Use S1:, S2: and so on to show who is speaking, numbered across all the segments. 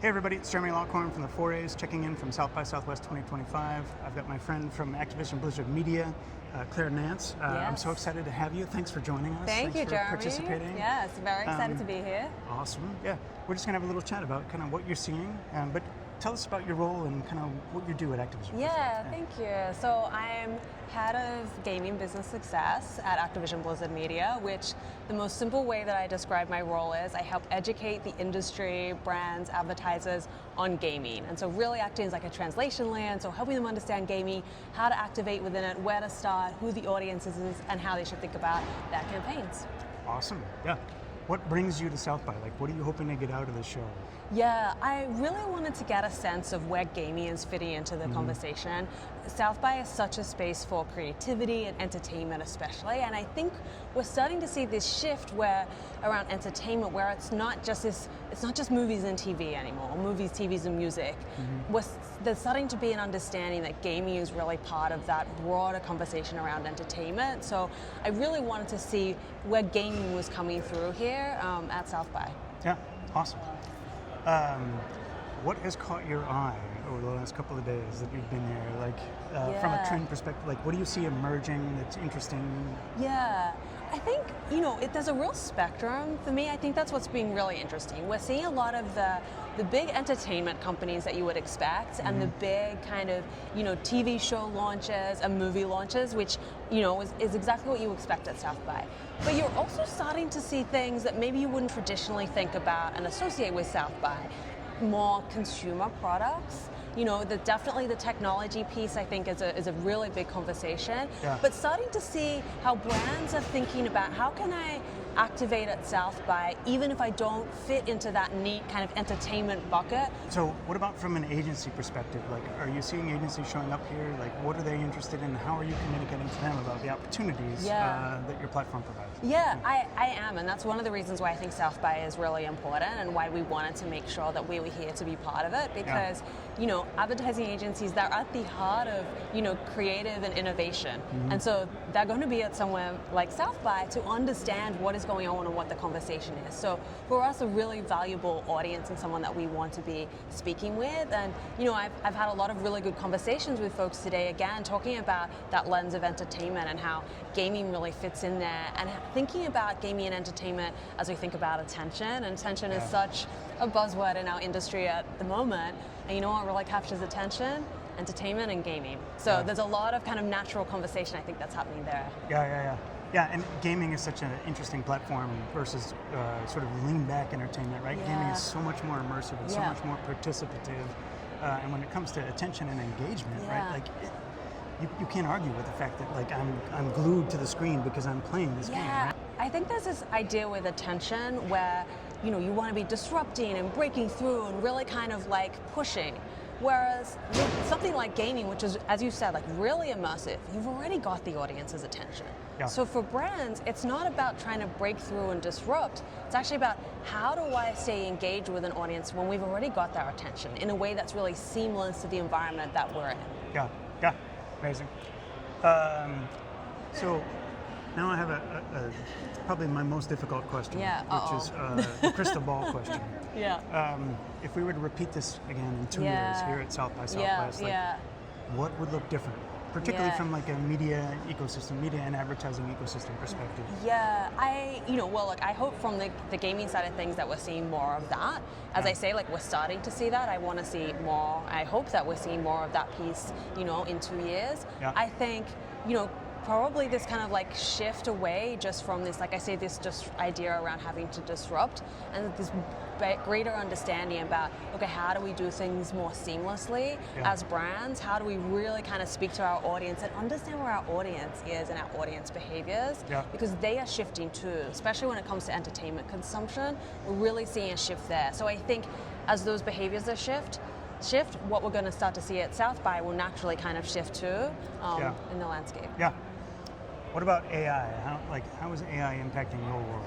S1: Hey everybody, it's Jeremy Lockhorn from the 4As checking in from South by Southwest 2025. I've got my friend from Activision Blizzard Media, Nance.
S2: Yes.
S1: I'm so excited to have you. Thanks for joining us.
S2: Thanks
S1: you,
S2: for
S1: Jeremy. Participating.
S2: Yes, very excited to be here.
S1: Awesome. Yeah, we're just gonna have a little chat about kind of what you're seeing, but tell us about your role and kind of what you do at Activision.
S2: Yeah, thank you. So I'm head of gaming business success at Activision Blizzard Media, which the most simple way that I describe my role is I help educate the industry, brands, advertisers on gaming. And so really acting as like a translation layer, so helping them understand gaming, how to activate within it, where to start, who the audience is, and how they should think about their campaigns.
S1: Awesome. Yeah. What brings you to South by? Like, what are you hoping to get out of the show?
S2: Yeah, I really wanted to get a sense of where gaming is fitting into the conversation. South by is such a space for creativity and entertainment especially, and I think we're starting to see this shift where around entertainment where it's not just movies and TV anymore, movies, TVs and music. There's starting to be an understanding that gaming is really part of that broader conversation around entertainment. So I really wanted to see where gaming was coming through here at South by.
S1: Yeah, awesome. What has caught your eye over the last couple of days that you've been here? Like, from a trend perspective, like, what do you see emerging that's interesting?
S2: Yeah, I think, there's a real spectrum for me. I think that's what's been really interesting. We're seeing a lot of the big entertainment companies that you would expect and the big kind of, TV show launches and movie launches, which, is exactly what you expect at South by. But you're also starting to see things that maybe you wouldn't traditionally think about and associate with South by. More consumer products. Definitely the technology piece I think is a really big conversation.
S1: Yeah.
S2: But starting to see how brands are thinking about how can I activate at South by even if I don't fit into that neat kind of entertainment bucket.
S1: So what about from an agency perspective? Like, are you seeing agencies showing up here? Like, what are they interested in? How are you communicating to them about the opportunities that your platform provides?
S2: Yeah, I am, and that's one of the reasons why I think South by is really important and why we wanted to make sure that we were here to be part of it because, advertising agencies, they're at the heart of, creative and innovation. And so they're going to be at somewhere like South by to understand what is going on and what the conversation is. So for us, a really valuable audience and someone that we want to be speaking with. And, I've had a lot of really good conversations with folks today, again, talking about that lens of entertainment and how gaming really fits in there and thinking about gaming and entertainment as we think about attention. And attention is such a buzzword in our industry at the moment. And you know what really captures attention? Entertainment and gaming. So there's a lot of kind of natural conversation I think that's happening there.
S1: Yeah, and gaming is such an interesting platform versus sort of lean back entertainment, right?
S2: Yeah.
S1: Gaming is so much more immersive and so much more participative. And when it comes to attention and engagement, right? Like, you can't argue with the fact that like I'm glued to the screen because I'm playing this game. Right?
S2: I think there's this idea with attention where you want to be disrupting and breaking through and really kind of like pushing. Whereas with something like gaming, which is, as you said, like really immersive, you've already got the audience's attention.
S1: Yeah.
S2: So for brands, it's not about trying to break through and disrupt. It's actually about how do I stay engaged with an audience when we've already got their attention in a way that's really seamless to the environment that we're in.
S1: Yeah, amazing. So now I have a probably my most difficult question, which is the crystal ball question. If we were to repeat this again in 2 years here at South by Southwest, what would look different? Particularly from like a media ecosystem, media and advertising ecosystem perspective.
S2: I hope from the gaming side of things that we're seeing more of that. As I say, like we're starting to see that. I want to see more. I hope that we're seeing more of that piece, in 2 years. I think, probably this kind of like shift away just from this, like I say, this just idea around having to disrupt and this greater understanding about, okay, how do we do things more seamlessly as brands? How do we really kind of speak to our audience and understand where our audience is and our audience behaviors? Because they are shifting too, especially when it comes to entertainment consumption. We're really seeing a shift there. So I think as those behaviors are shift, what we're going to start to see at South by will naturally kind of shift too in the landscape.
S1: What about AI? How is AI impacting your world?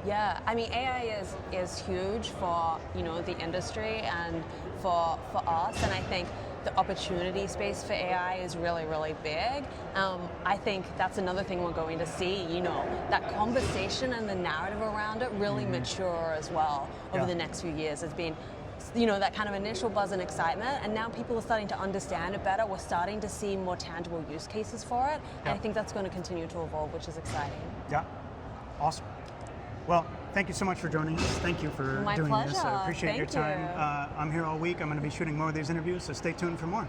S2: Yeah, I mean AI is huge for the industry and for us, and I think the opportunity space for AI is really, really big. I think that's another thing we're going to see, that conversation and the narrative around it really mature as well over the next few years. There's been that kind of initial buzz and excitement, and now people are starting to understand it better. We're starting to see more tangible use cases for it, and I think that's going to continue to evolve, which is exciting.
S1: Yeah, awesome. Well, thank you so much for joining us. Thank you for doing
S2: pleasure.
S1: this. I appreciate
S2: Thank
S1: your time.
S2: you.
S1: I'm here all week. I'm going to be shooting more of these interviews, so stay tuned for more.